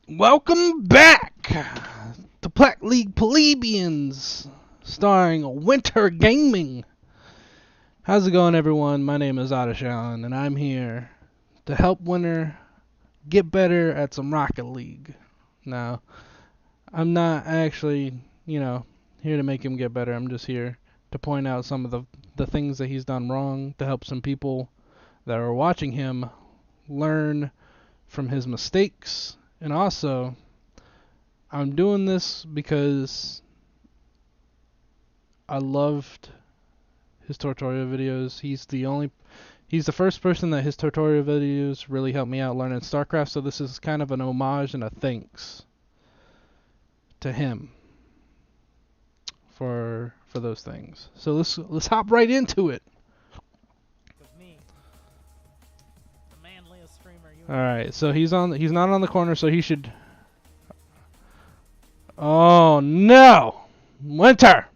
Welcome back to PLAT League Plebeians, starring Winter Gaming. How's it going, everyone? My name is Adeshan, and I'm here to help Winter get better at some Rocket League. Now, I'm not actually, here to make him get better. I'm just here to point out some of the things that he's done wrong, to help some people that are watching him learn from his mistakes. And also, I'm doing this because I loved his tutorial videos. He's the first person that his tutorial videos really helped me out learning StarCraft, so this is kind of an homage and a thanks to him for those things. So let's hop right into it. With me, the manliest streamer you Alright, so he's not on the corner, so he should. Oh no! Winter!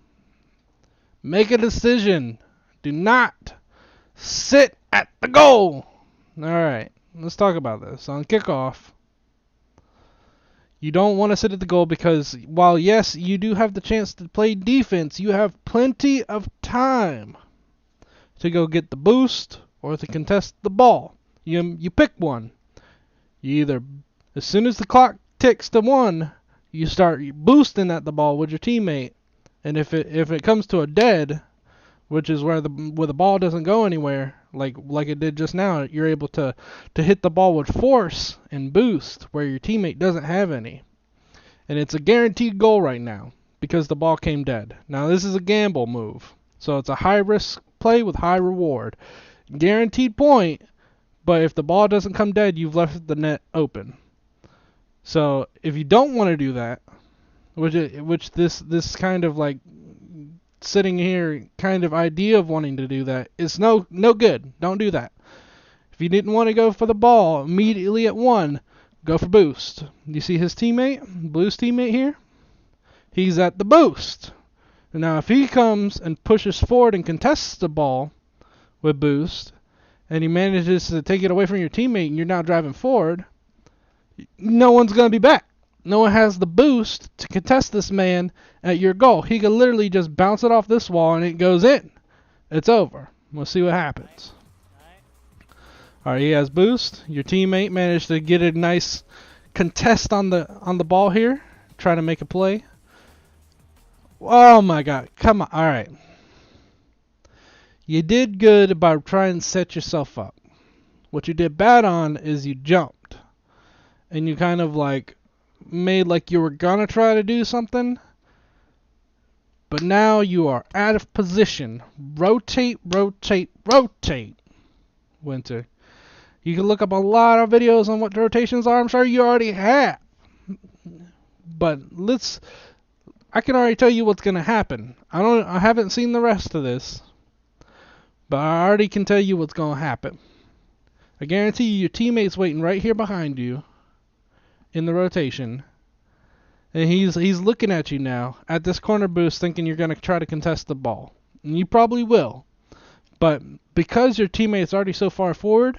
Make a decision. Do not sit at the goal. Alright, let's talk about this. On kickoff, you don't want to sit at the goal because while yes, you do have the chance to play defense, you have plenty of time to go get the boost or to contest the ball. You pick one. You either, as soon as the clock ticks to 1, you start boosting at the ball with your teammate, and if it comes to a dead, which is where the ball doesn't go anywhere, like it did just now, you're able to hit the ball with force and boost where your teammate doesn't have any, and it's a guaranteed goal right now because the ball came dead. Now this is a gamble move, so it's a high risk play with high reward, guaranteed point. But if the ball doesn't come dead, you've left the net open. So if you don't want to do that, which this kind of like sitting here kind of idea of wanting to do that is no good. Don't do that. If you didn't want to go for the ball immediately at 1, go for boost. You see his teammate, Blue's teammate here? He's at the boost. Now if he comes and pushes forward and contests the ball with boost, and he manages to take it away from your teammate and you're now driving forward, no one's going to be back. No one has the boost to contest this man at your goal. He could literally just bounce it off this wall and it goes in. It's over. We'll see what happens. Alright, he has boost. Your teammate managed to get a nice contest on the ball here. Try to make a play. Oh my god. Come on. Alright. You did good by trying to set yourself up. What you did bad on is you jumped. And you kind of like made like you were gonna try to do something. But now you are out of position. Rotate, rotate, rotate. Winter. You can look up a lot of videos on what rotations are. I'm sure you already have. But I can already tell you what's gonna happen. I haven't seen the rest of this. But I already can tell you what's going to happen. I guarantee you your teammate's waiting right here behind you in the rotation. And he's looking at you now at this corner boost thinking you're going to try to contest the ball. And you probably will. But because your teammate's already so far forward,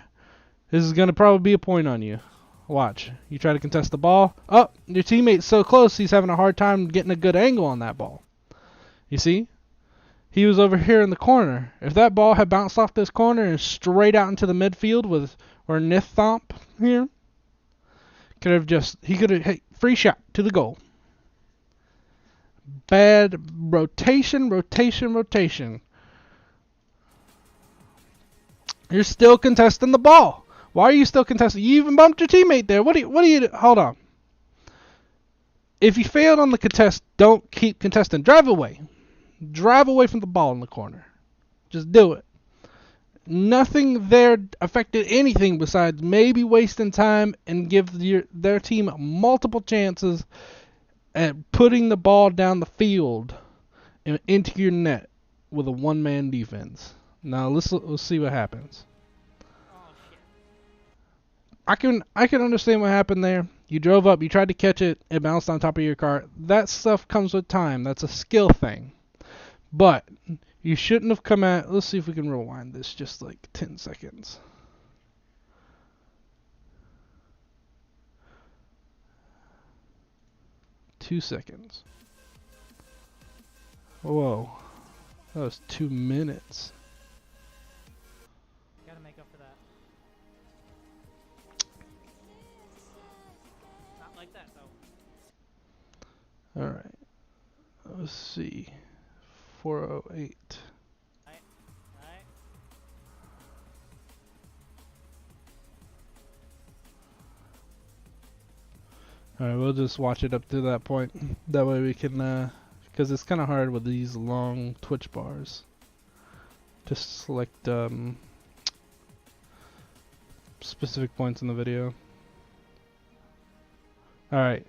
this is going to probably be a point on you. Watch. You try to contest the ball. Oh, your teammate's so close he's having a hard time getting a good angle on that ball. You see? He was over here in the corner. If that ball had bounced off this corner and straight out into the midfield or Niththomp here, he could have hit free shot to the goal. Bad rotation, rotation, rotation. You're still contesting the ball. Why are you still contesting? You even bumped your teammate there. What do you hold on. If you failed on the contest, don't keep contesting. Drive away. Drive away from the ball in the corner. Just do it. Nothing there affected anything besides maybe wasting time and give their team multiple chances at putting the ball down the field and into your net with a one-man defense. Now let's see what happens. I can understand what happened there. You drove up, you tried to catch it, it bounced on top of your car. That stuff comes with time. That's a skill thing. But you shouldn't have come at... Let's see if we can rewind this just like 10 seconds. 2 seconds. Whoa. That was 2 minutes. Gotta make up for that. Not like that, though. Alright. Let's see. 408. Right? Right? Alright, we'll just watch it up to that point. That way we can, because it's kind of hard with these long Twitch bars. Just select specific points in the video. Alright,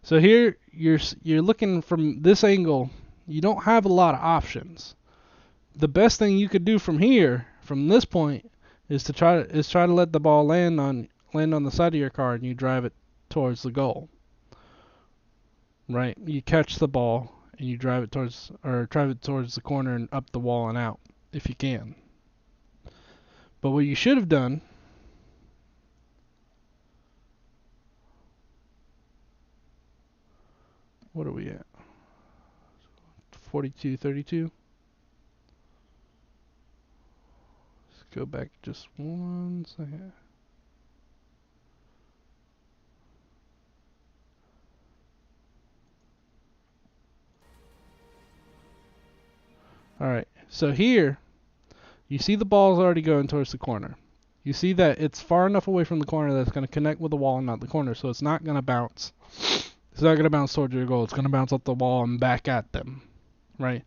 so here you're looking from this angle. You don't have a lot of options. The best thing you could do from here, from this point, is to try to let the ball land on the side of your car and you drive it towards the goal. Right? You catch the ball and you drive it towards the corner and up the wall and out if you can. But what you should have done, what are we at? 42-32. Let's go back just 1 second. Alright, so here, you see the ball's already going towards the corner. You see that it's far enough away from the corner that it's going to connect with the wall and not the corner, so it's not going to bounce. It's not going to bounce towards your goal. It's going to bounce off the wall and back at them. Right?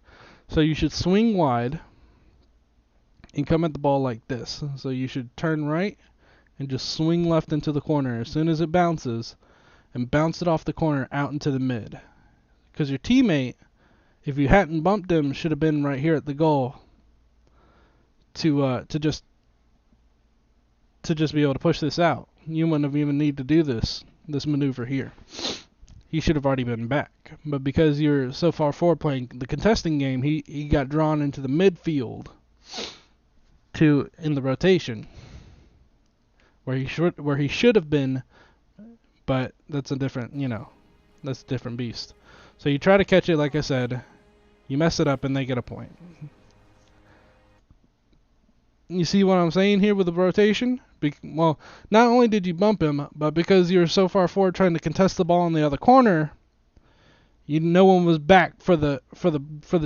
So you should swing wide and come at the ball like this. So you should turn right and just swing left into the corner as soon as it bounces and bounce it off the corner out into the mid. Because your teammate, if you hadn't bumped him, should have been right here at the goal to just be able to push this out. You wouldn't have even need to do this maneuver here. He should have already been back. But because you're so far forward playing the contesting game, he got drawn into the midfield in the rotation where he should have been, but that's a different beast. So you try to catch it, like I said, you mess it up and they get a point. You see what I'm saying here with the rotation? Well, not only did you bump him, but because you were so far forward trying to contest the ball in the other corner, no one was back for the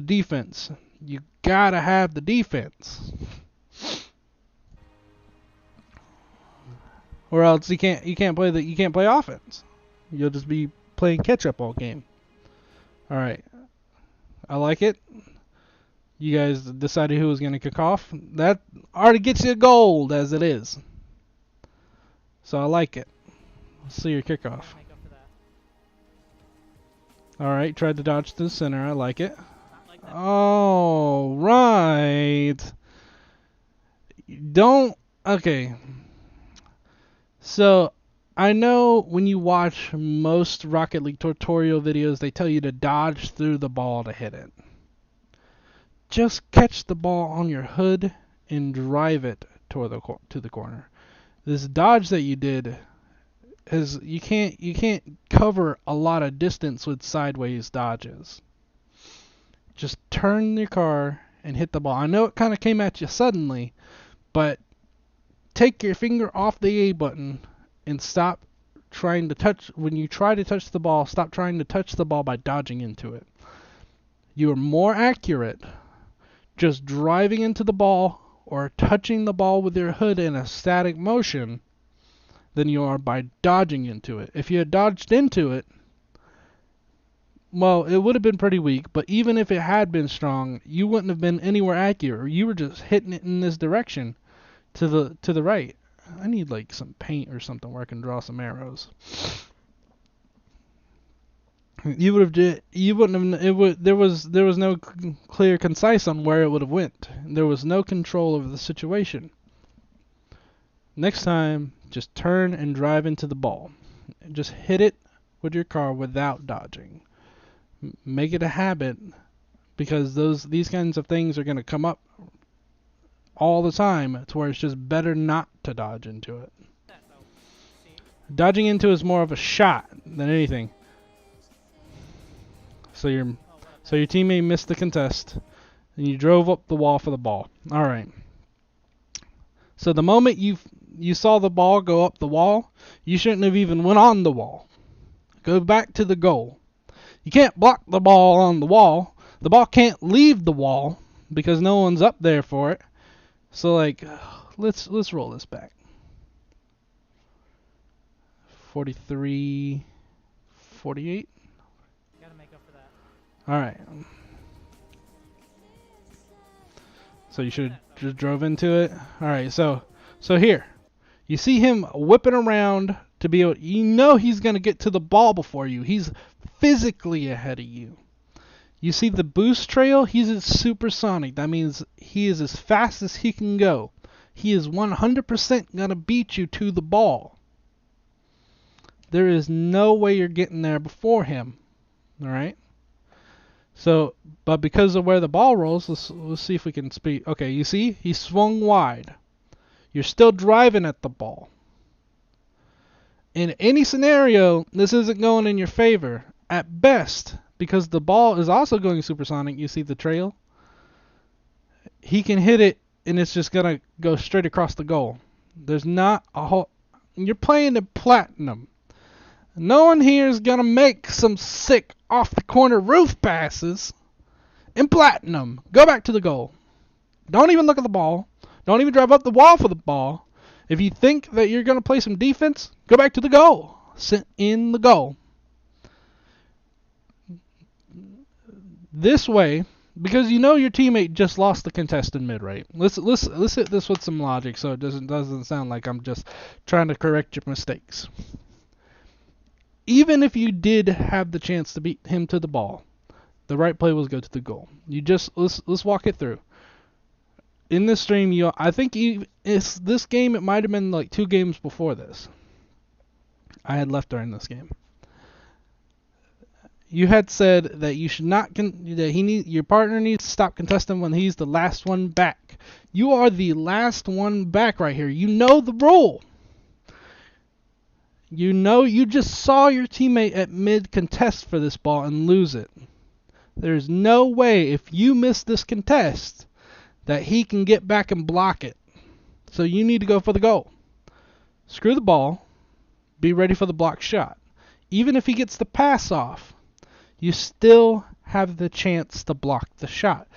defense. You gotta have the defense, or else you can't play offense. You'll just be playing catch up all game. All right, I like it. You guys decided who was going to kick off. That already gets you gold as it is. So I like it. Let's see your kickoff. Alright, tried to dodge to the center. I like it. Oh, right. Okay. So, I know when you watch most Rocket League tutorial videos, they tell you to dodge through the ball to hit it. Just catch the ball on your hood and drive it to the corner. This dodge that you did you can't cover a lot of distance with sideways dodges. Just turn your car and hit the ball. I know it kind of came at you suddenly, but take your finger off the A button and stop trying to touch. When you try to touch the ball, stop trying to touch the ball by dodging into it. You are more accurate just driving into the ball or touching the ball with your hood in a static motion than you are by dodging into it. If you had dodged into it, well, it would have been pretty weak, but even if it had been strong, you wouldn't have been anywhere accurate. You were just hitting it in this direction to the right. I need like some paint or something where I can draw some arrows. There was no clear concise on where it would have went. There was no control over the situation. Next time, just turn and drive into the ball. Just hit it with your car without dodging. Make it a habit, because these kinds of things are going to come up all the time to where it's just better not to dodge into it. Dodging into is more of a shot than anything. So your Oh, what a so your pass. teammate missed the contest, and you drove up the wall for the ball. All right. So the moment you saw the ball go up the wall, you shouldn't have even went on the wall. Go back to the goal. You can't block the ball on the wall. The ball can't leave the wall because no one's up there for it. So like, let's roll this back. 43, 48. Gotta make up for that. All right. So you should have just drove into it. All right. So here, you see him whipping around to be able. You know he's gonna get to the ball before you. He's physically ahead of you. You see the boost trail? He's at supersonic. That means he is as fast as he can go. He is 100% gonna beat you to the ball. There is no way you're getting there before him. All right. So, but because of where the ball rolls, let's see if we can speed. Okay, you see, he swung wide. You're still driving at the ball. In any scenario, this isn't going in your favor. At best, because the ball is also going supersonic, you see the trail? He can hit it, and it's just going to go straight across the goal. There's not a whole... You're playing the platinum. No one here is going to make some sick off-the-corner roof passes in platinum. Go back to the goal. Don't even look at the ball. Don't even drive up the wall for the ball. If you think that you're going to play some defense, go back to the goal. Sit in the goal. This way, because you know your teammate just lost the contest in mid, right? Let's hit this with some logic so it doesn't sound like I'm just trying to correct your mistakes. Even if you did have the chance to beat him to the ball, the right play was go to the goal. Let's walk it through. In this stream, I think it's this game. It might have been like 2 games before this. I had left during this game. You had said that you should not your partner needs to stop contesting when he's the last one back. You are the last one back right here. You know the rule. You know you just saw your teammate at mid contest for this ball and lose it. There's no way if you miss this contest that he can get back and block it. So you need to go for the goal. Screw the ball. Be ready for the block shot. Even if he gets the pass off, you still have the chance to block the shot.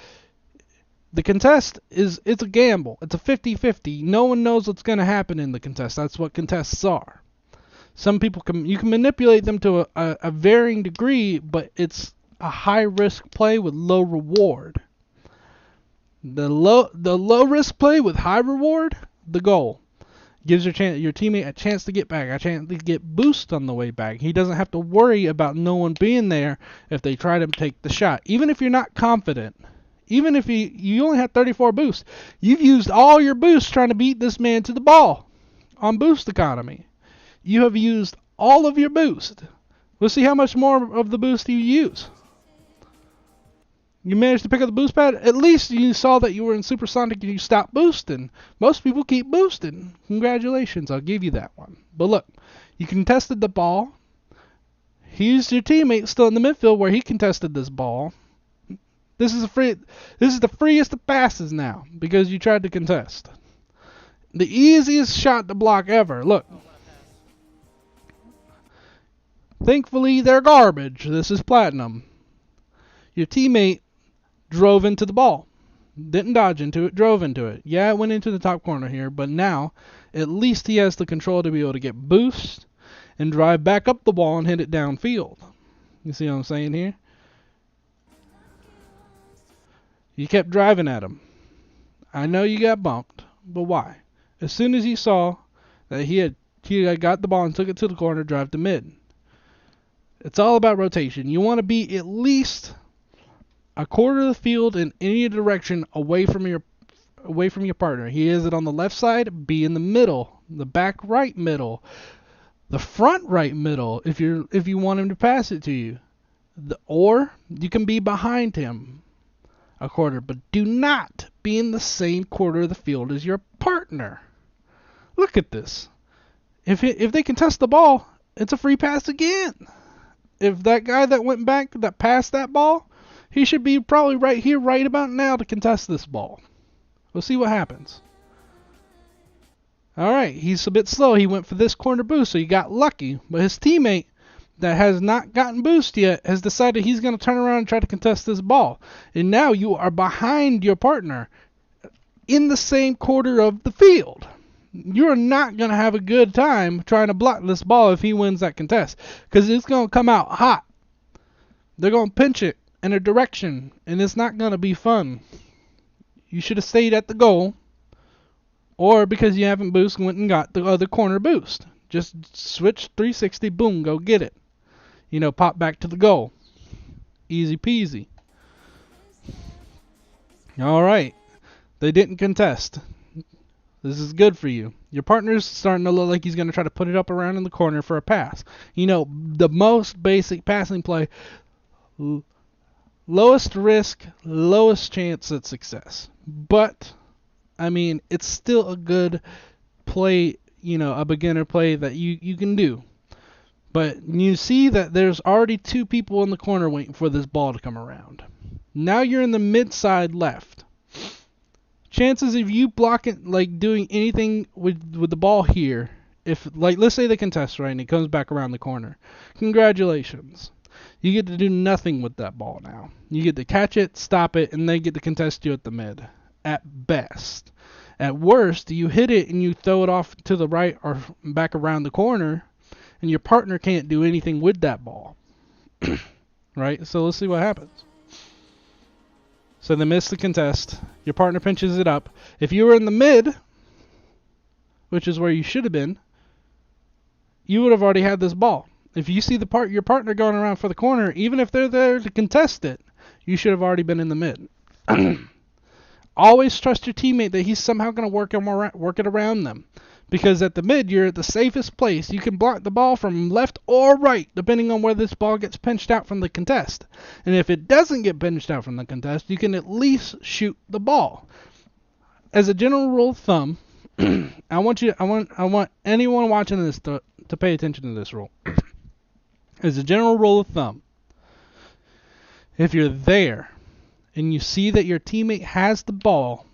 The contest it's a gamble. It's a 50-50. No one knows what's going to happen in the contest. That's what contests are. Some people you can manipulate them to a varying degree, but it's a high risk play with low reward. The low risk play with high reward, the goal, gives your teammate a chance to get back, a chance to get boost on the way back. He doesn't have to worry about no one being there if they try to take the shot. Even if you're not confident, even if you only have 34 boosts, you've used all your boosts trying to beat this man to the ball on boost economy. You have used all of your boost. We'll see how much more of the boost you use. You managed to pick up the boost pad. At least you saw that you were in supersonic and you stopped boosting. Most people keep boosting. Congratulations, I'll give you that one. But look, you contested the ball. Here's your teammate still in the midfield where he contested this ball. This is the freest of passes now because you tried to contest. The easiest shot to block ever. Look. Oh, what a pass. Thankfully, they're garbage. This is platinum. Your teammate drove into the ball. Didn't dodge into it, drove into it. Yeah, it went into the top corner here, but now at least he has the control to be able to get boost and drive back up the wall and hit it downfield. You see what I'm saying here? You kept driving at him. I know you got bumped, but why? As soon as he saw that he had got the ball and took it to the corner, drive to mid. It's all about rotation. You want to be at least a quarter of the field in any direction away from your partner. He is it on the left side, be in the middle, the back right middle, the front right middle if you want him to pass it to you. Or you can be behind him a quarter, but do not be in the same quarter of the field as your partner. Look at this. If they contest the ball, it's a free pass again. if that guy that went back, that passed that ball, he should be probably right here, right about now to contest this ball. We'll see what happens. Alright, he's a bit slow. He went for this corner boost, so he got lucky. But his teammate that has not gotten boost yet has decided he's going to turn around and try to contest this ball. And now you are behind your partner in the same quarter of the field. You're not going to have a good time trying to block this ball if he wins that contest, because it's going to come out hot. They're going to pinch it in a direction, and it's not going to be fun. You should have stayed at the goal, or because you haven't boost, went and got the other corner boost. Just switch 360, boom, go get it. You know, pop back to the goal. Easy peasy. Alright. They didn't contest. This is good for you. Your partner's starting to look like he's going to try to put it up around in the corner for a pass. You know, the most basic passing play. Lowest risk, lowest chance at success. But, I mean, it's still a good play, you know, a beginner play that you can do. But you see that there's already two people in the corner waiting for this ball to come around. Now you're in the mid-side left. Chances of you blocking, like doing anything with the ball here, if, like, let's say they contest right and it comes back around the corner. Congratulations. You get to do nothing with that ball now. You get to catch it, stop it, and they get to contest you at the mid. At best. At worst, you hit it and you throw it off to the right or back around the corner, and your partner can't do anything with that ball. Right? So let's see what happens. So they miss the contest. Your partner pinches it up. If you were in the mid, which is where you should have been, you would have already had this ball. If you see your partner going around for the corner, even if they're there to contest it, you should have already been in the mid. Always trust your teammate that he's somehow going to work it around them. Because at the mid, you're at the safest place. You can block the ball from left or right, depending on where this ball gets pinched out from the contest. And if it doesn't get pinched out from the contest, you can at least shoot the ball. As a general rule of thumb, I want anyone watching this to pay attention to this rule. As a general rule of thumb, if you're there and you see that your teammate has the ball,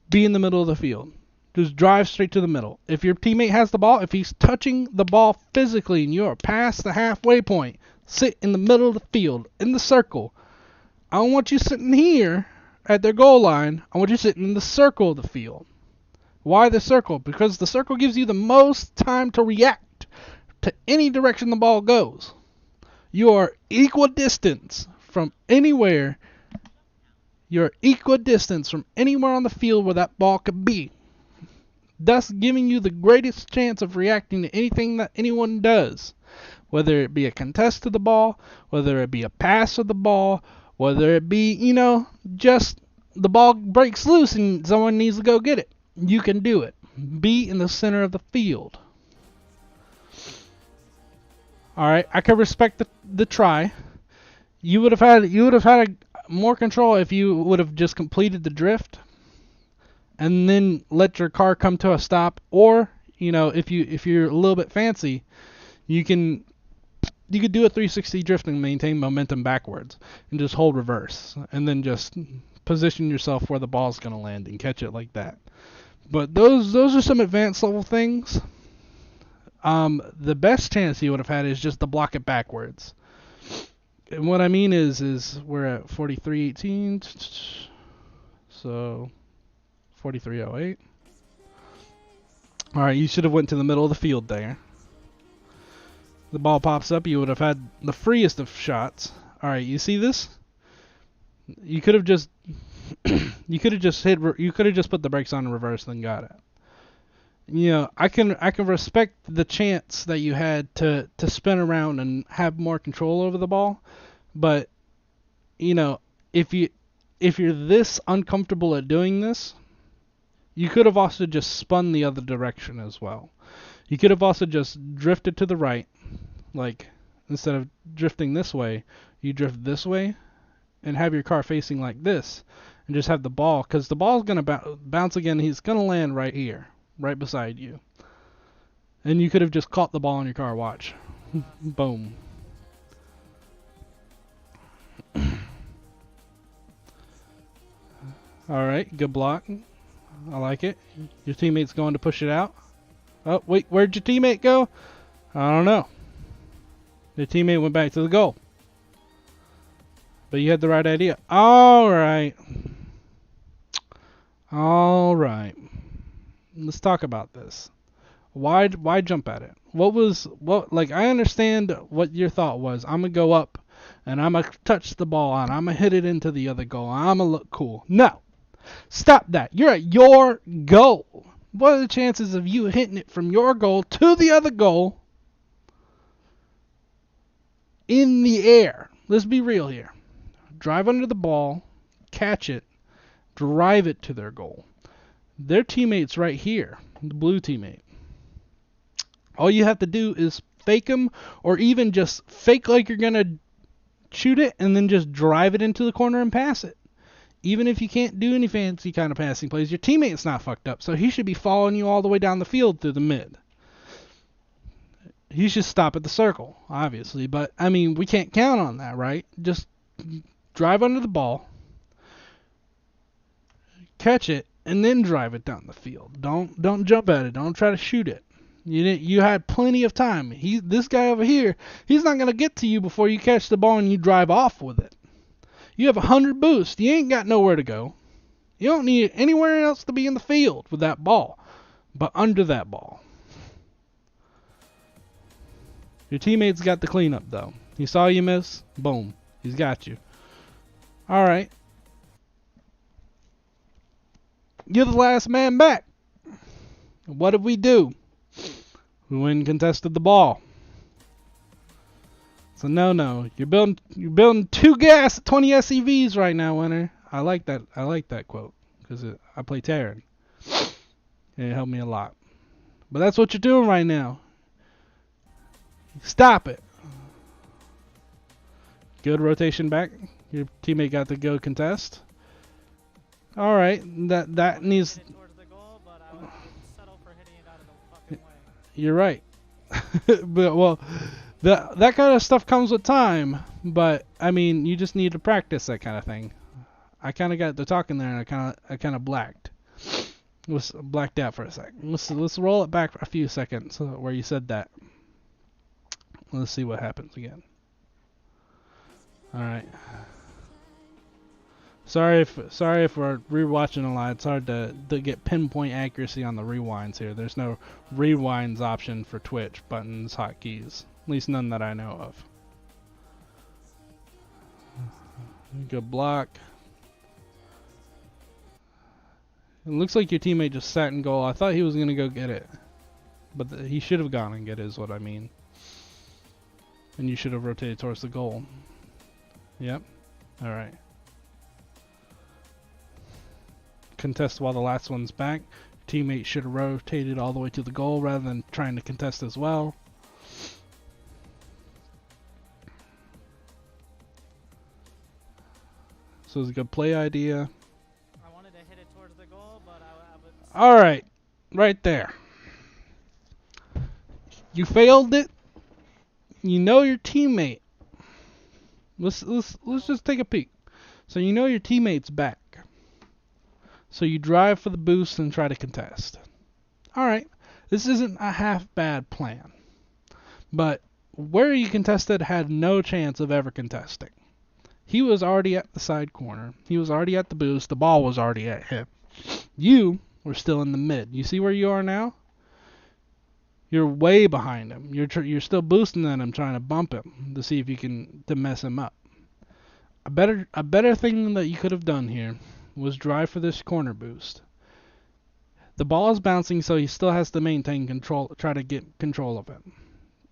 be in the middle of the field. Just drive straight to the middle. If your teammate has the ball, if he's touching the ball physically and you are past the halfway point, sit in the middle of the field, in the circle. I don't want you sitting here at their goal line. I want you sitting in the circle of the field. Why the circle? Because the circle gives you the most time to react to any direction the ball goes. You are equal distance from anywhere. You're equal distance from anywhere on the field where that ball could be. Thus giving you the greatest chance of reacting to anything that anyone does. Whether it be a contest to the ball, whether it be a pass of the ball, whether it be, you know, just the ball breaks loose and someone needs to go get it. You can do it. Be in the center of the field. Alright, I can respect the try. You would have had more control if you would have just completed the drift and then let your car come to a stop, or, you know, if you're a little bit fancy, you could do a 360 drift and maintain momentum backwards and just hold reverse and then just position yourself where the ball's going to land and catch it like that. But those are some advanced level things. The best chance you would have had is just to block it backwards. And what I mean is we're at 43.18, so 43.08. Alright, you should have went to the middle of the field there. The ball pops up, you would have had the freest of shots. Alright, you see this? You could have just you could have just put the brakes on in reverse and got it. You know, I can respect the chance that you had to spin around and have more control over the ball, but you know, if you're this uncomfortable at doing this, you could have also just spun the other direction as well. You could have also just drifted to the right, like instead of drifting this way, you drift this way and have your car facing like this and just have the ball, because the ball's going to bounce again. He's going to land right here, right beside you. And you could have just caught the ball in your car, watch. Boom. All right, good block. I like it. Your teammate's going to push it out. Oh, wait, where'd your teammate go? I don't know. Your teammate went back to the goal. But you had the right idea. All right. All right. Let's talk about this. Why jump at it? Like, I understand what your thought was. I'm going to go up and I'm going to touch the ball and I'm going to hit it into the other goal. I'm going to look cool. No. Stop that. You're at your goal. What are the chances of you hitting it from your goal to the other goal in the air? Let's be real here. Drive under the ball, catch it, drive it to their goal. Their teammate's right here, the blue teammate. All you have to do is fake them, or even just fake like you're going to shoot it and then just drive it into the corner and pass it. Even if you can't do any fancy kind of passing plays, your teammate's not fucked up, so he should be following you all the way down the field through the mid. He should stop at the circle, obviously, but, I mean, we can't count on that, right? Just drive under the ball, catch it, and then drive it down the field. Don't jump at it. Don't try to shoot it. You had plenty of time. This guy over here, he's not going to get to you before you catch the ball and you drive off with it. You have 100 boost. You ain't got nowhere to go. You don't need anywhere else to be in the field with that ball, but under that ball. Your teammate's got the cleanup, though. He saw you miss. Boom. He's got you. All right. You're the last man back. What did we do? We went and contested the ball. So no. You're building 2 gas 20 SCVs right now, winner. I like that quote because I play Terran. And it helped me a lot. But that's what you're doing right now. Stop it. Good rotation back. Your teammate got to go contest. All right, that needs. Towards the goal, but I would settle for hitting it out of the fucking way. You're right. But well, that kind of stuff comes with time. But I mean, you just need to practice that kind of thing. I kind of got to talking there, and I kind of blacked. Was blacked out for a sec. Let's roll it back for a few seconds where you said that. Let's see what happens again. All right. Sorry if we're rewatching a lot. It's hard to get pinpoint accuracy on the rewinds here. There's no rewinds option for Twitch buttons, hotkeys. At least none that I know of. Good block. It looks like your teammate just sat in goal. I thought he was gonna go get it, but he should have gone and get it. Is what I mean. And you should have rotated towards the goal. Yep. All right. Contest while the last one's back. Teammate should have rotated all the way to the goal rather than trying to contest as well. So it's a good play idea. I wanted to hit it towards the goal, but I would. All right, right there. You failed it. You know your teammate. Let's just take a peek. So you know your teammate's back. So you drive for the boost and try to contest. Alright, this isn't a half bad plan. But where you contested had no chance of ever contesting. He was already at the side corner. He was already at the boost. The ball was already at him. You were still in the mid. You see where you are now? You're way behind him. You're still boosting at him, trying to bump him to see if you can to mess him up. A better thing that you could have done here was drive for this corner boost. The ball is bouncing, so he still has to maintain control, try to get control of it.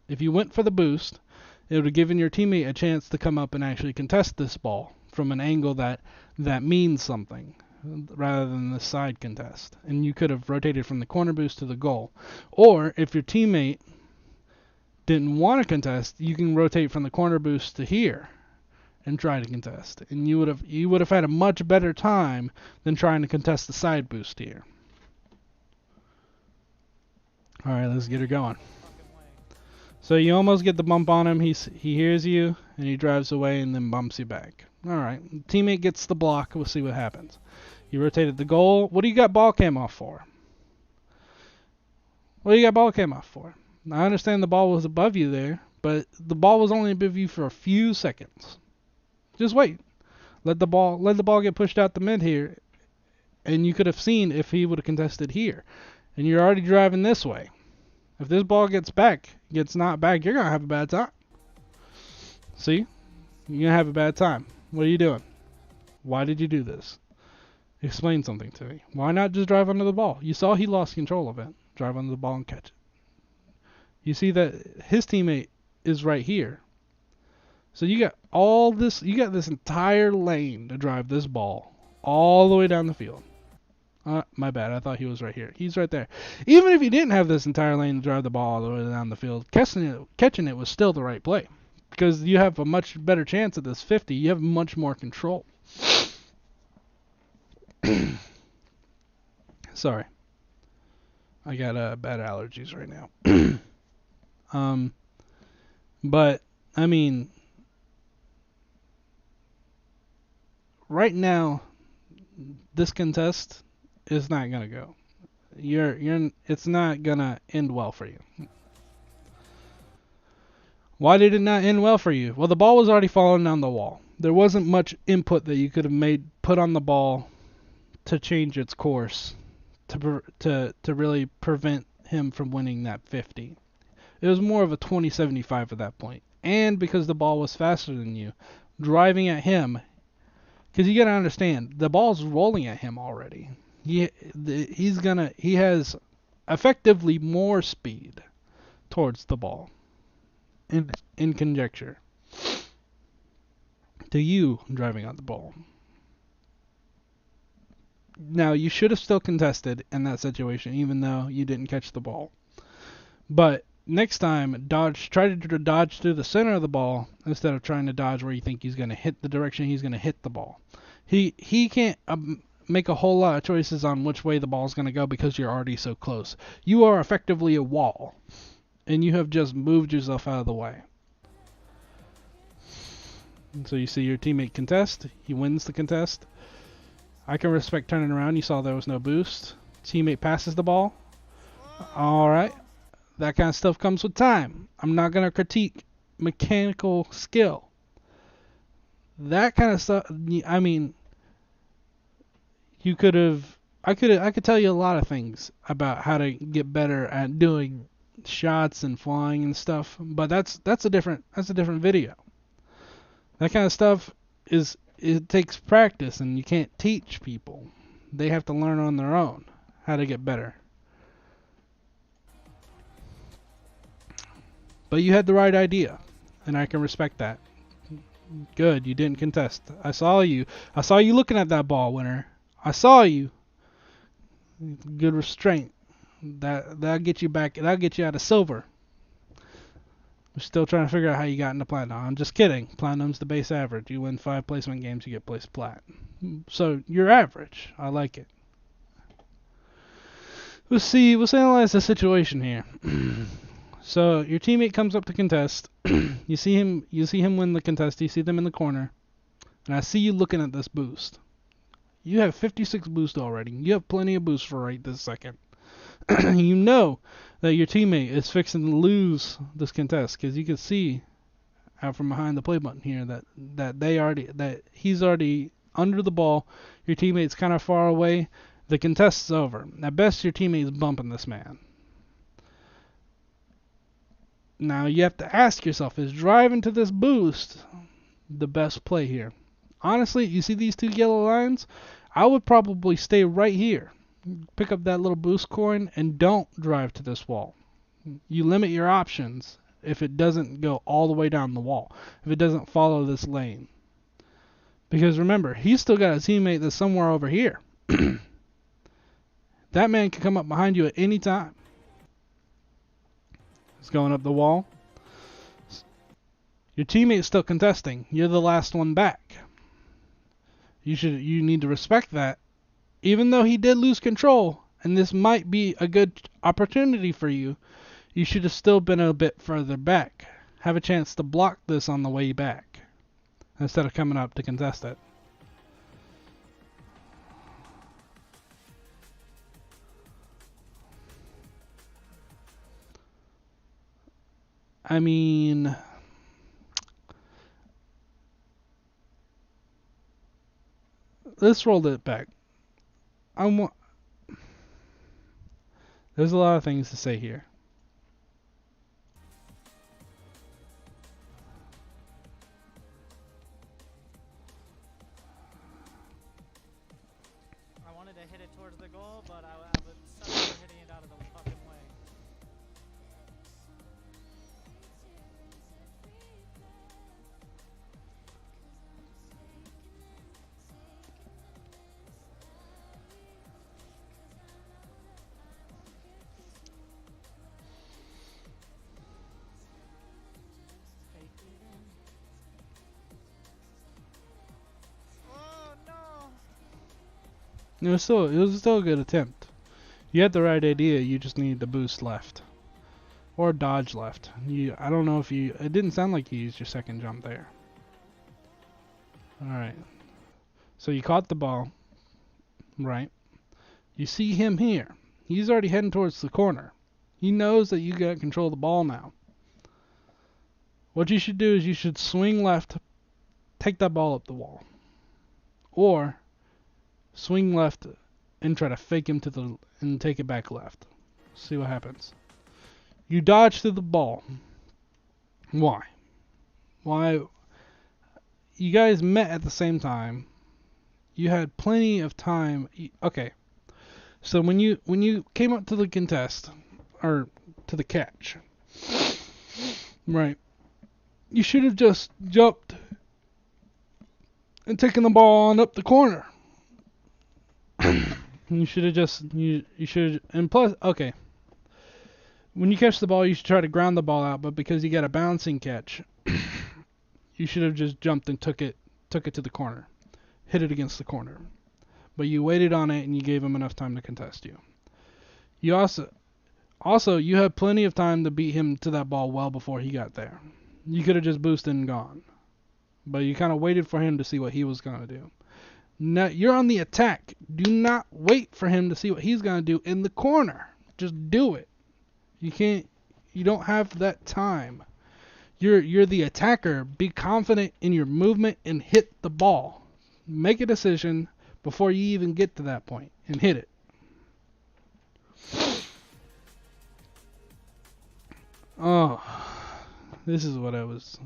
If you went for the boost, it would have given your teammate a chance to come up and actually contest this ball from an angle that means something, rather than the side contest. And you could have rotated from the corner boost to the goal. Or if your teammate didn't want to contest, you can rotate from the corner boost to here and try to contest. And you would have had a much better time than trying to contest the side boost here. All right, let's get her going. So you almost get the bump on him. He hears you and he drives away and then bumps you back. All right, teammate gets the block. We'll see what happens. You rotated the goal. What do you got ball cam off for? What do you got ball cam off for? I understand the ball was above you there, but the ball was only above you for a few seconds. Just wait. Let the ball get pushed out the mid here, and you could have seen if he would have contested here. And you're already driving this way. If this ball gets knocked back, you're gonna have a bad time. See? You're gonna have a bad time. What are you doing? Why did you do this? Explain something to me. Why not just drive under the ball? You saw he lost control of it. Drive under the ball and catch it. You see that his teammate is right here. So you got this entire lane to drive this ball all the way down the field. My bad, I thought he was right here. He's right there. Even if you didn't have this entire lane to drive the ball all the way down the field, catching it was still the right play. Because you have a much better chance at this 50. You have much more control. Sorry. I got bad allergies right now. But, I mean, right now, this contest is not going to go. It's not going to end well for you. Why did it not end well for you? Well, the ball was already falling down the wall. There wasn't much input that you could have put on the ball to change its course to really prevent him from winning that 50. It was more of a 20-75 at that point. And because the ball was faster than you, driving at him, because you got to understand, the ball's rolling at him already. He has effectively more speed towards the ball. In conjecture to you driving on the ball. Now, you should have still contested in that situation, even though you didn't catch the ball. But next time, try to dodge through the center of the ball instead of trying to dodge where you think he's going to hit the direction he's going to hit the ball. He can't make a whole lot of choices on which way the ball's going to go because you're already so close. You are effectively a wall. And you have just moved yourself out of the way. And so you see your teammate contest. He wins the contest. I can respect turning around. You saw there was no boost. Teammate passes the ball. Alright. That kind of stuff comes with time. I'm not going to critique mechanical skill. That kind of stuff, I mean, I could tell you a lot of things about how to get better at doing shots and flying and stuff, but that's a different video. That kind of stuff it takes practice, and you can't teach people. They have to learn on their own how to get better. But you had the right idea, and I can respect that. Good, you didn't contest. I saw you looking at that ball, winner. I saw you. Good restraint. That'll get you back. That'll get you out of silver. We're still trying to figure out how you got into platinum. I'm just kidding. Platinum's the base average. You win 5 placement games, you get placed plat. So you're average. I like it. Let's analyze the situation here. So your teammate comes up to contest. You see him win the contest. You see them in the corner, and I see you looking at this boost. You have 56 boost already. You have plenty of boost for right this second. You know that your teammate is fixing to lose this contest because you can see out from behind the play button here that he's already under the ball. Your teammate's kind of far away. The contest's over. At best, your teammate's bumping this man. Now you have to ask yourself, is driving to this boost the best play here? Honestly, you see these 2 yellow lines? I would probably stay right here. Pick up that little boost coin and don't drive to this wall. You limit your options if it doesn't go all the way down the wall, if it doesn't follow this lane. Because remember, he's still got a teammate that's somewhere over here. That man can come up behind you at any time. He's going up the wall. Your teammate's still contesting. You're the last one back. You need to respect that. Even though he did lose control, and this might be a good opportunity for you, you should have still been a bit further back. Have a chance to block this on the way back, instead of coming up to contest it. I mean, let's roll it back. There's a lot of things to say here. I wanted to hit it towards the goal, but I would settle for hitting it out of the fucking way. Oh no! It was still a good attempt. You had the right idea. You just needed to boost left or dodge left. I don't know if you. It didn't sound like you used your second jump there. All right. So you caught the ball, right? You see him here. He's already heading towards the corner. He knows that you got control of the ball now. What you should do is you should swing left, take that ball up the wall, or swing left and try to fake him and take it back left. See what happens. You dodge through the ball. Why? Why? You guys met at the same time. You had plenty of time. Okay. So when you came up to the contest or to the catch, right? You should have just jumped and taken the ball on up the corner. You should have and plus, okay. When you catch the ball, you should try to ground the ball out, but because you got a bouncing catch, you should have just jumped and took it to the corner. Hit it against the corner. But you waited on it and you gave him enough time to contest you. You also you had plenty of time to beat him to that ball well before he got there. You could have just boosted and gone. But you kind of waited for him to see what he was going to do. Now you're on the attack. Do not wait for him to see what he's going to do in the corner. Just do it. You don't have that time. You're the attacker. Be confident in your movement and hit the ball. Make a decision before you even get to that point and hit it. Oh, this is what I was.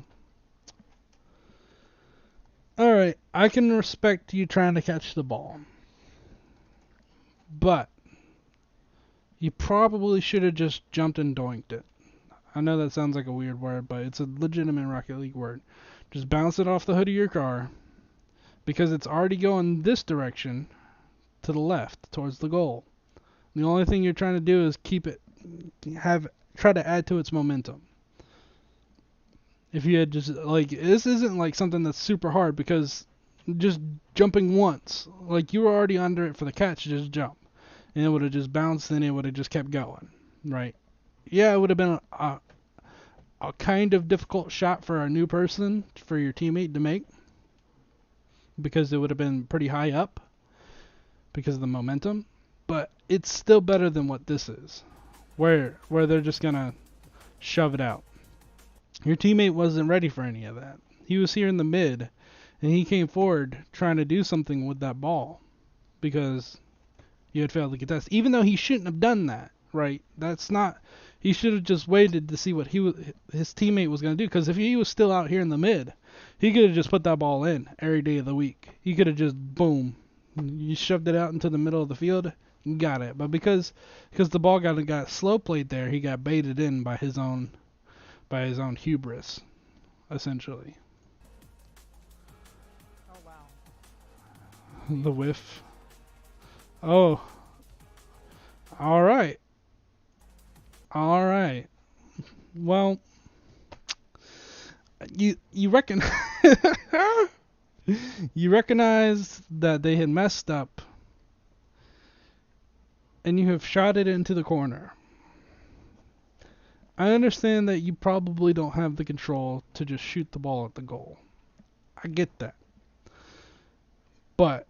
Alright, I can respect you trying to catch the ball. But you probably should have just jumped and doinked it. I know that sounds like a weird word, but it's a legitimate Rocket League word. Just bounce it off the hood of your car because it's already going this direction to the left towards the goal. The only thing you're trying to do is try to add to its momentum. If you had just this isn't like something that's super hard because just jumping once, like you were already under it for the catch, just jump. And it would have just bounced and it would have just kept going, right? Yeah, it would have been a kind of difficult shot for a new person, for your teammate to make, because it would have been pretty high up because of the momentum, but it's still better than what this is, where they're just gonna shove it out. Your teammate wasn't ready for any of that. He was here in the mid, and he came forward trying to do something with that ball because you had failed the contest, even though he shouldn't have done that, right? That's not. He should have just waited to see what his teammate was going to do. Because if he was still out here in the mid, he could have just put that ball in every day of the week. He could have just boom, you shoved it out into the middle of the field, and got it. But because the ball got slow played there, he got baited in by his own hubris, essentially. Oh wow. The whiff. Oh. All right. Well, you reckon you recognize that they had messed up, and you have shot it into the corner. I understand that you probably don't have the control to just shoot the ball at the goal. I get that. But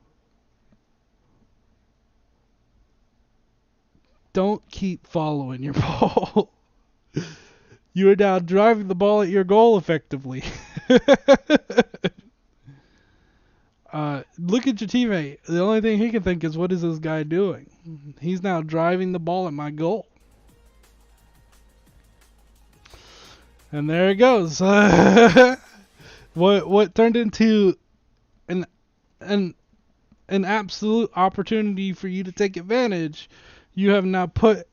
don't keep following your ball. You are now driving the ball at your goal effectively. Look at your teammate. The only thing he can think is, what is this guy doing? He's now driving the ball at my goal. And there it goes. What turned into an absolute opportunity for you to take advantage, you have now put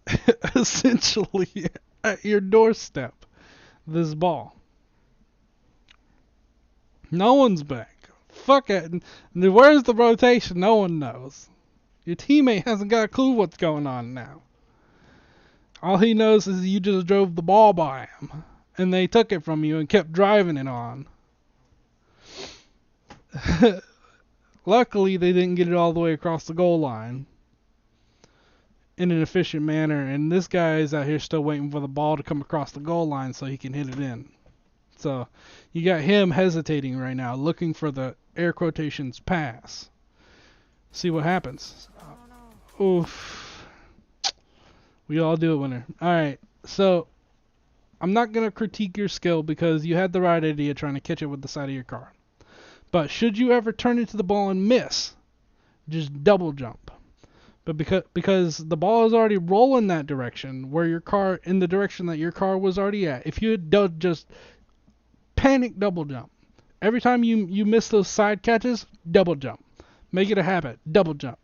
essentially at your doorstep this ball. No one's back. Fuck it. Where's the rotation? No one knows. Your teammate hasn't got a clue what's going on now. All he knows is you just drove the ball by him, and they took it from you and kept driving it on. Luckily, they didn't get it all the way across the goal line in an efficient manner, and this guy is out here still waiting for the ball to come across the goal line so he can hit it in. So you got him hesitating right now, looking for the air quotations pass. See what happens. Oof. We all do it, winner. Alright, so I'm not going to critique your skill because you had the right idea trying to catch it with the side of your car. But should you ever turn into the ball and miss, just double jump. But because the ball is already rolling that direction, where your car, in the direction that your car was already at, if you had done just panic double jump. Every time you miss those side catches, double jump. Make it a habit. Double jump.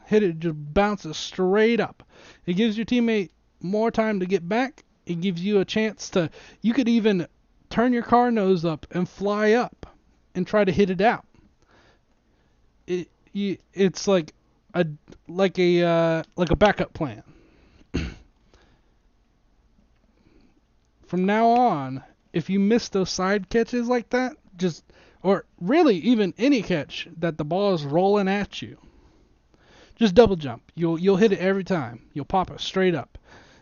Hit it, just bounces straight up. It gives your teammate more time to get back. It gives you a chance to, you could even turn your car nose up and fly up and try to hit it out. It's like a backup plan. From now on, if you miss those side catches like that, or really even any catch that the ball is rolling at you, just double jump. You'll hit it every time. You'll pop it straight up,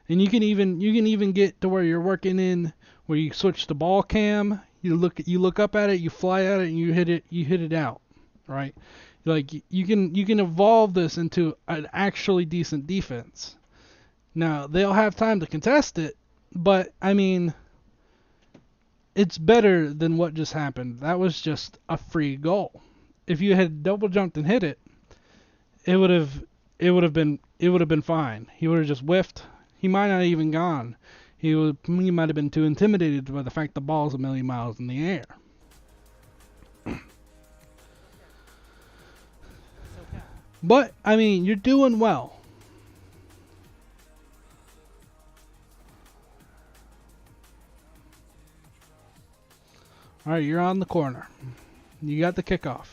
and you can even get to where you're working in where you switch the ball cam. You look up at it, you fly at it, and you hit it out, right? Like you can evolve this into an actually decent defense. Now they'll have time to contest it, but I mean, it's better than what just happened. That was just a free goal. If you had double jumped and hit it, it would have been fine. He would have just whiffed. He might not have even gone. He might have been too intimidated by the fact the ball's a million miles in the air. But I mean, you're doing well. All right, you're on the corner. You got the kickoff.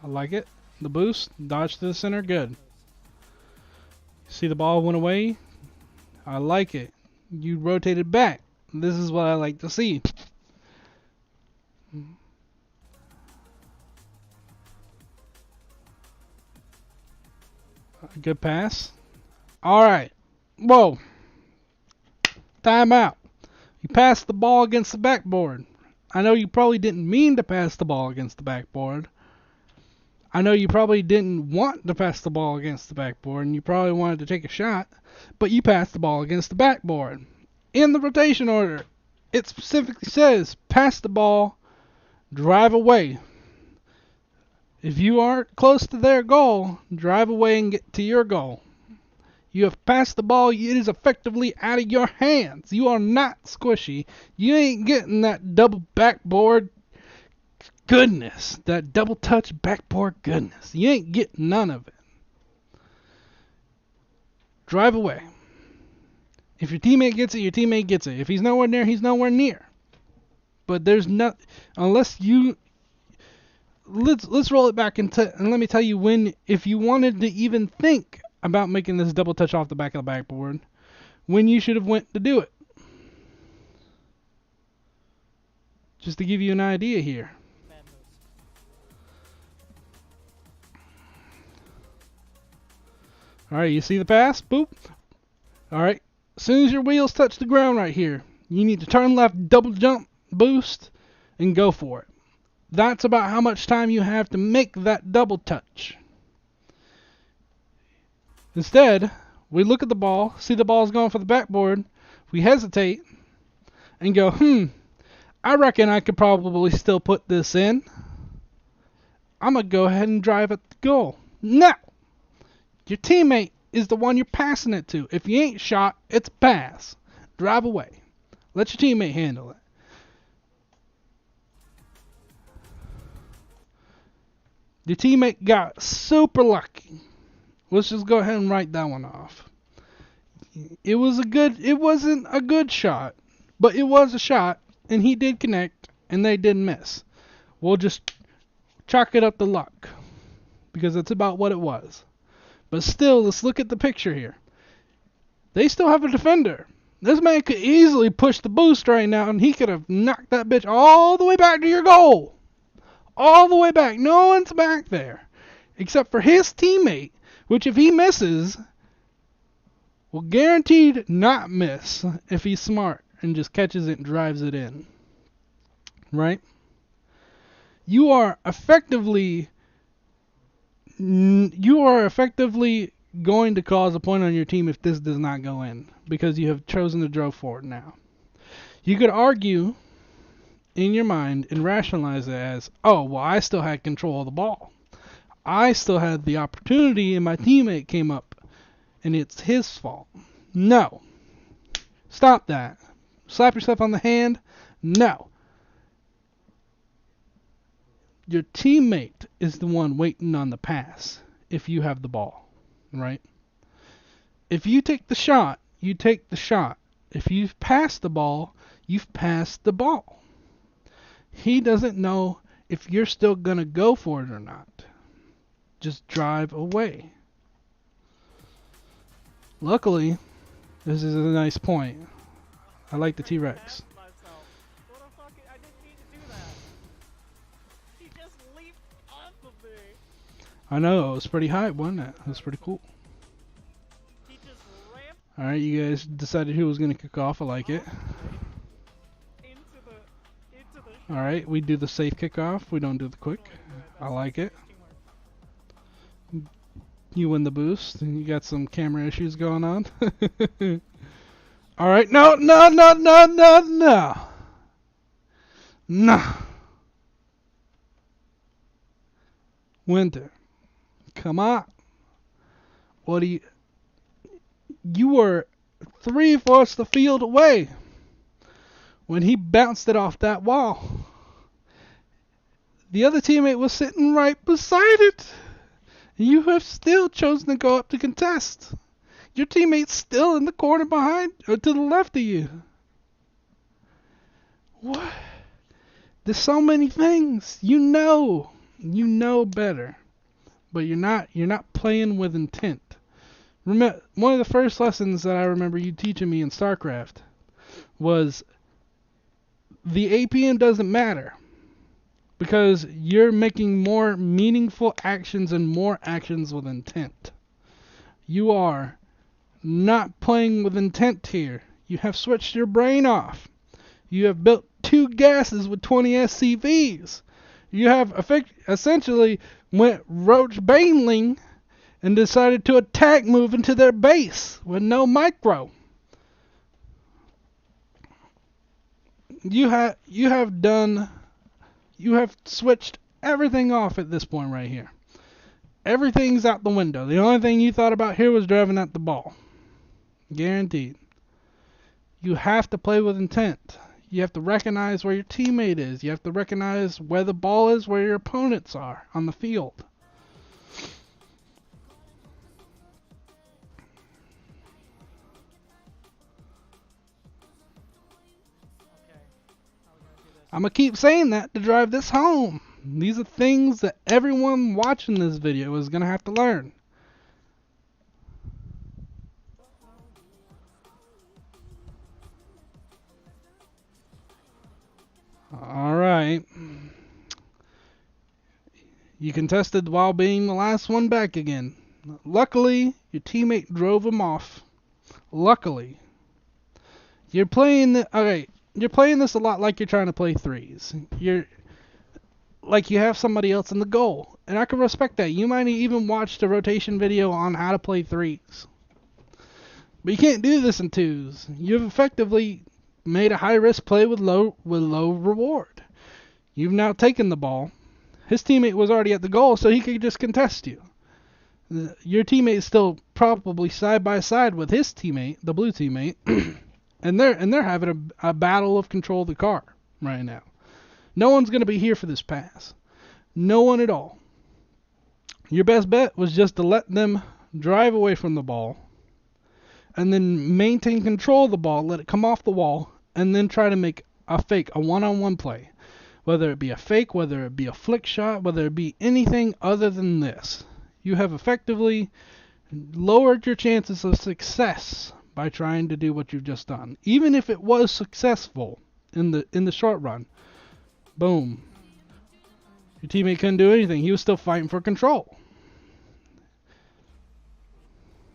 I like it. The boost, dodge to the center, good. See the ball went away? I like it. You rotated back. This is what I like to see. Good pass. All right. Whoa. Time out. You passed the ball against the backboard. I know you probably didn't mean to pass the ball against the backboard. I know you probably didn't want to pass the ball against the backboard, and you probably wanted to take a shot, but you passed the ball against the backboard. In the rotation order, it specifically says pass the ball, drive away. If you aren't close to their goal, drive away and get to your goal. You have passed the ball. It is effectively out of your hands. You are not squishy. You ain't getting that double backboard goodness. That double touch backboard goodness. You ain't getting none of it. Drive away. If your teammate gets it, your teammate gets it. If he's nowhere near, he's nowhere near. But there's not, unless you, let's roll it back and let me tell you when, if you wanted to even think about making this double touch off the back of the backboard, when you should have went to do it. Just to give you an idea here. Alright, you see the pass? Boop. Alright, as soon as your wheels touch the ground right here, you need to turn left, double jump, boost, and go for it. That's about how much time you have to make that double touch. Instead, we look at the ball, see the ball's going for the backboard, we hesitate, and go, I reckon I could probably still put this in. I'm going to go ahead and drive at the goal. No! Your teammate is the one you're passing it to. If you ain't shot, it's a pass. Drive away. Let your teammate handle it. Your teammate got super lucky. Let's just go ahead and write that one off. It wasn't a good shot, but it was a shot, and he did connect, and they did miss. We'll just chalk it up to luck, because that's about what it was. But still, let's look at the picture here. They still have a defender. This man could easily push the boost right now, and he could have knocked that bitch all the way back to your goal. All the way back. No one's back there, except for his teammate, which if he misses, will guaranteed not miss if he's smart and just catches it and drives it in. Right? You are effectively going to cause a point on your team if this does not go in, because you have chosen to draw for it now. You could argue in your mind and rationalize it as, oh, well, I still had control of the ball. I still had the opportunity and my teammate came up and it's his fault. No. Stop that. Slap yourself on the hand. No. Your teammate is the one waiting on the pass if you have the ball, right? If you take the shot, you take the shot. If you've passed the ball, you've passed the ball. He doesn't know if you're still going to go for it or not. Just drive away. Luckily, this is a nice point. I like the T-Rex. What the fuck? I didn't mean to do that. He just leaped off of me. I know, it was pretty high, wasn't it? It was pretty cool. He just rammed Alright, you guys decided who was going to kick off. I like it. into the Alright, we do the safe kickoff. We don't do the quick. I like it. teamwork. You win the boost. And you got some camera issues going on. Alright, no. No. Winter. Come on. What do you... You were 3/4 the field away when he bounced it off that wall. The other teammate was sitting right beside it. You have still chosen to go up to contest. Your teammate's still in the corner behind, or to the left of you. What? There's so many things. You know better, but you're not playing with intent. Remember, one of the first lessons that I remember you teaching me in StarCraft was the APM doesn't matter, because you're making more meaningful actions and more actions with intent. You are not playing with intent here. You have switched your brain off. You have built 2 gases with 20 SCVs. You have essentially went roach baneling and decided to attack move into their base with no micro. You have switched everything off at this point right here. Everything's out the window. The only thing you thought about here was driving at the ball. Guaranteed. You have to play with intent. You have to recognize where your teammate is. You have to recognize where the ball is, where your opponents are on the field. Okay. How are we gonna do this? I'm going to keep saying that to drive this home. These are things that everyone watching this video is going to have to learn. Alright. You contested while being the last one back again. Luckily, your teammate drove him off. Luckily. You're playing this a lot like you're trying to play threes. You're like you have somebody else in the goal. And I can respect that. You might even watch the rotation video on how to play threes. But you can't do this in twos. You've effectively made a high risk play with low reward. You've now taken the ball. His teammate was already at the goal, so he could just contest you. Your teammate is still probably side by side with his teammate, the blue teammate, and they're having a battle of control of the car right now. No one's going to be here for this pass. No one at all. Your best bet was just to let them drive away from the ball and then maintain control of the ball, let it come off the wall, and then try to make a one-on-one play. Whether it be a fake, whether it be a flick shot, whether it be anything other than this. You have effectively lowered your chances of success by trying to do what you've just done. Even if it was successful in the short run, boom. Your teammate couldn't do anything. He was still fighting for control.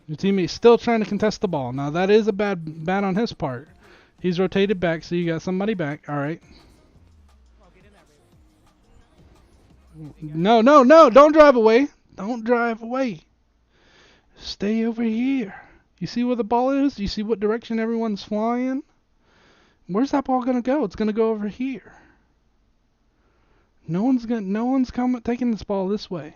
Your teammate's still trying to contest the ball. Now that is a bad on his part. He's rotated back, so you got somebody back. All right. No, don't drive away. Don't drive away. Stay over here. You see where the ball is? You see what direction everyone's flying? Where's that ball gonna go? It's gonna go over here. No one's taking this ball this way.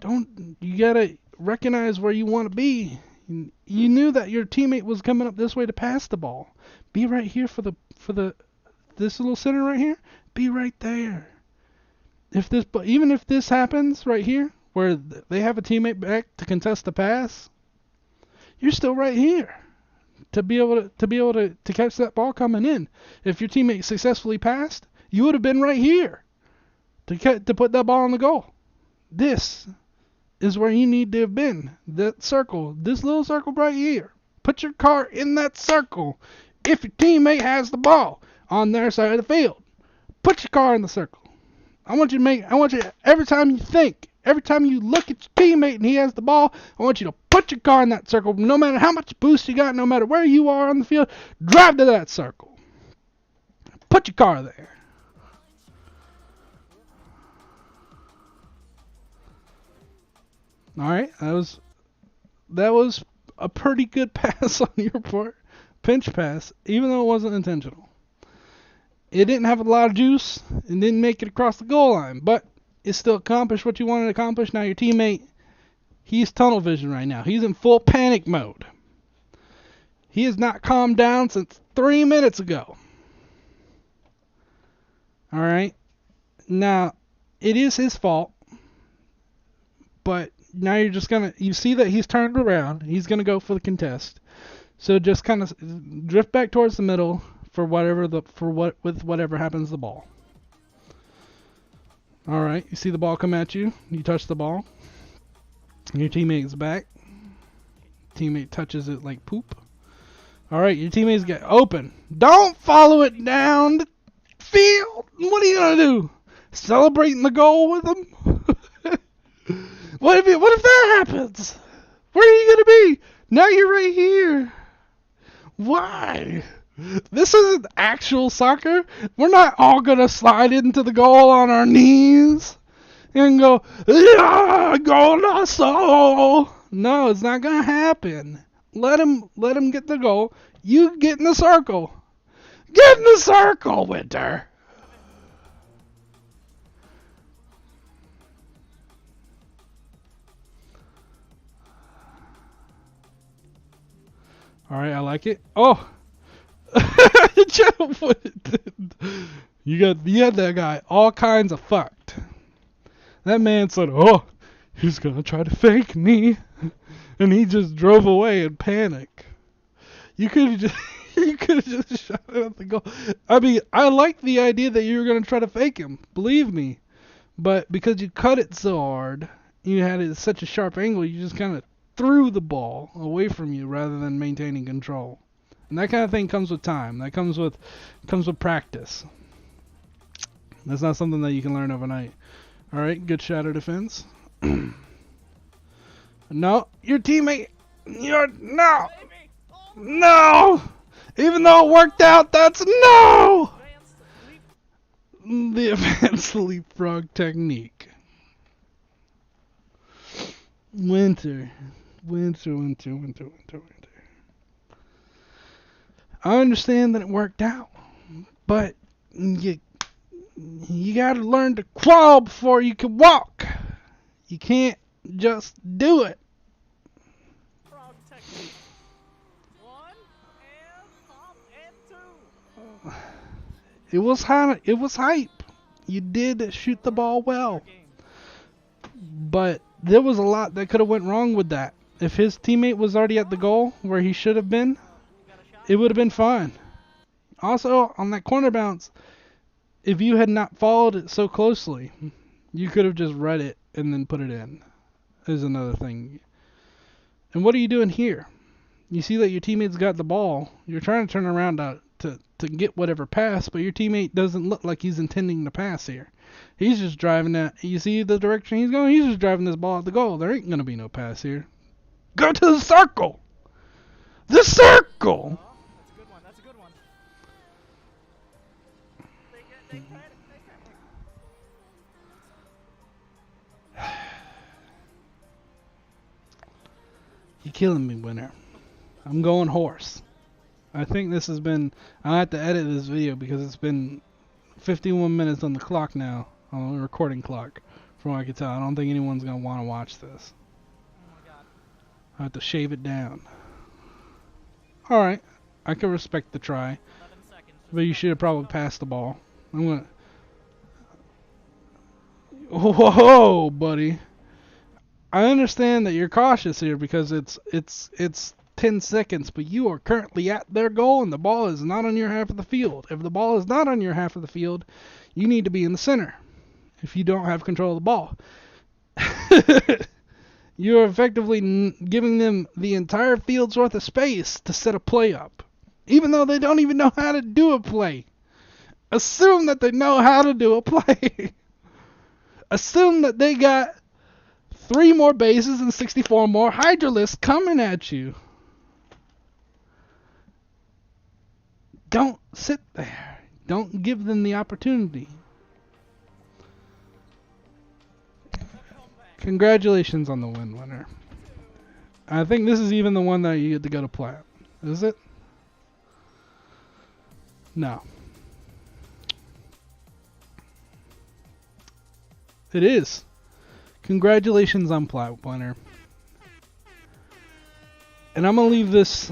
You gotta recognize where you want to be. You knew that your teammate was coming up this way to pass the ball. Be right here for this little center right here. Be right there. Even if this happens right here, where they have a teammate back to contest the pass, you're still right here to be able to catch that ball coming in. If your teammate successfully passed, you would have been right here to put that ball on the goal. This is where you need to have been. That circle, this little circle right here. Put your car in that circle. If your teammate has the ball on their side of the field, put your car in the circle. I want you every time you look at your teammate and he has the ball, I want you to put your car in that circle. No matter how much boost you got, no matter where you are on the field, drive to that circle. Put your car there. All right, that was a pretty good pass on your part, pinch pass, even though it wasn't intentional. It didn't have a lot of juice and didn't make it across the goal line, but it still accomplished what you wanted to accomplish. Now your teammate, he's tunnel vision right now. He's in full panic mode. He has not calmed down since 3 minutes ago. All right. Now, it is his fault, but now you see that he's turned around. He's going to go for the contest. So just kind of drift back towards the middle for whatever happens to the ball. All right, you see the ball come at you. You touch the ball. Your teammate's back. Teammate touches it like poop. All right, your teammates get open. Don't follow it down the field. What are you gonna do? Celebrating the goal with them? What if that happens? Where are you gonna be? Now you're right here. Why? This isn't actual soccer. We're not all gonna slide into the goal on our knees and go, yeah, golazo. No, it's not gonna happen. Let him get the goal. You get in the circle. Get in the circle, Winter. All right, I like it. Oh. You had that guy all kinds of fucked. That man said, "Oh, he's gonna try to fake me," and he just drove away in panic. You could have just shot it at the goal. I mean, I like the idea that you were gonna try to fake him. Believe me, but because you cut it so hard, you had it at such a sharp angle, you just kind of threw the ball away from you rather than maintaining control. And that kind of thing comes with time. That comes with practice. That's not something that you can learn overnight. All right, good shadow defense. No, your teammate. No. Even though it worked out, that's no. The advanced leapfrog technique. Winter. I understand that it worked out, but you gotta learn to crawl before you can walk. You can't just do it. Prob technique. 1 and pop and 2. It was hype. You did shoot the ball well, Game. but there was a lot that could have went wrong with that. If his teammate was already at the goal where he should have been, You got a shot? it would have been fine. Also, on that corner bounce, if you had not followed it so closely, you could have just read it and then put it in. Is another thing. And what are you doing here? You see that your teammate's got the ball. You're trying to turn around to get whatever pass, but your teammate doesn't look like he's intending to pass here. He's just driving that. You see the direction he's going? He's just driving this ball at the goal. There ain't going to be no pass here. Go to the circle! The circle! Oh, that's a good one. That's a good one. They panic. You're killing me, winner. I'm going horse. I think this has been... I'll have to edit this video because it's been 51 minutes on the clock now. On the recording clock. From what I can tell. I don't think anyone's going to want to watch this. Oh my god. I have to shave it down. Alright. I can respect the try. 11 seconds. But you should have probably passed the ball. I'm going to... Whoa, buddy. I understand that you're cautious here because it's 10 seconds, but you are currently at their goal and the ball is not on your half of the field. If the ball is not on your half of the field, you need to be in the center if you don't have control of the ball. You're effectively giving them the entire field's worth of space to set a play up, even though they don't even know how to do a play. Assume that they know how to do a play. Assume that they got 3 more bases and 64 more hydralisks coming at you. Don't sit there. Don't give them the opportunity. Congratulations on the win, winner. I think this is even the one that you get to go to PLAT. Is it? No. It is. Congratulations on PLAT, winner. And I'm gonna leave this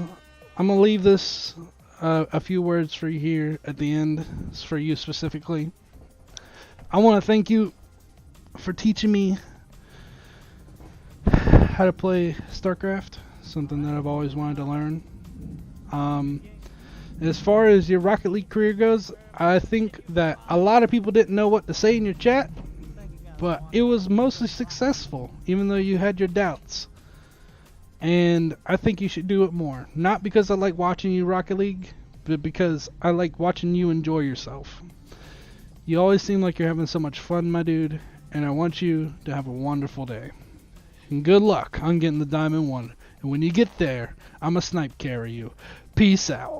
a few words for you here at the end. It's for you specifically. I want to thank you for teaching me how to play StarCraft, something that I've always wanted to learn. As far as your Rocket League career goes, I think that a lot of people didn't know what to say in your chat, but it was mostly successful, even though you had your doubts. And I think you should do it more. Not because I like watching you Rocket League, but because I like watching you enjoy yourself. You always seem like you're having so much fun, my dude, and I want you to have a wonderful day. And good luck on getting the Diamond 1. And when you get there, I'ma snipe carry you. Peace out.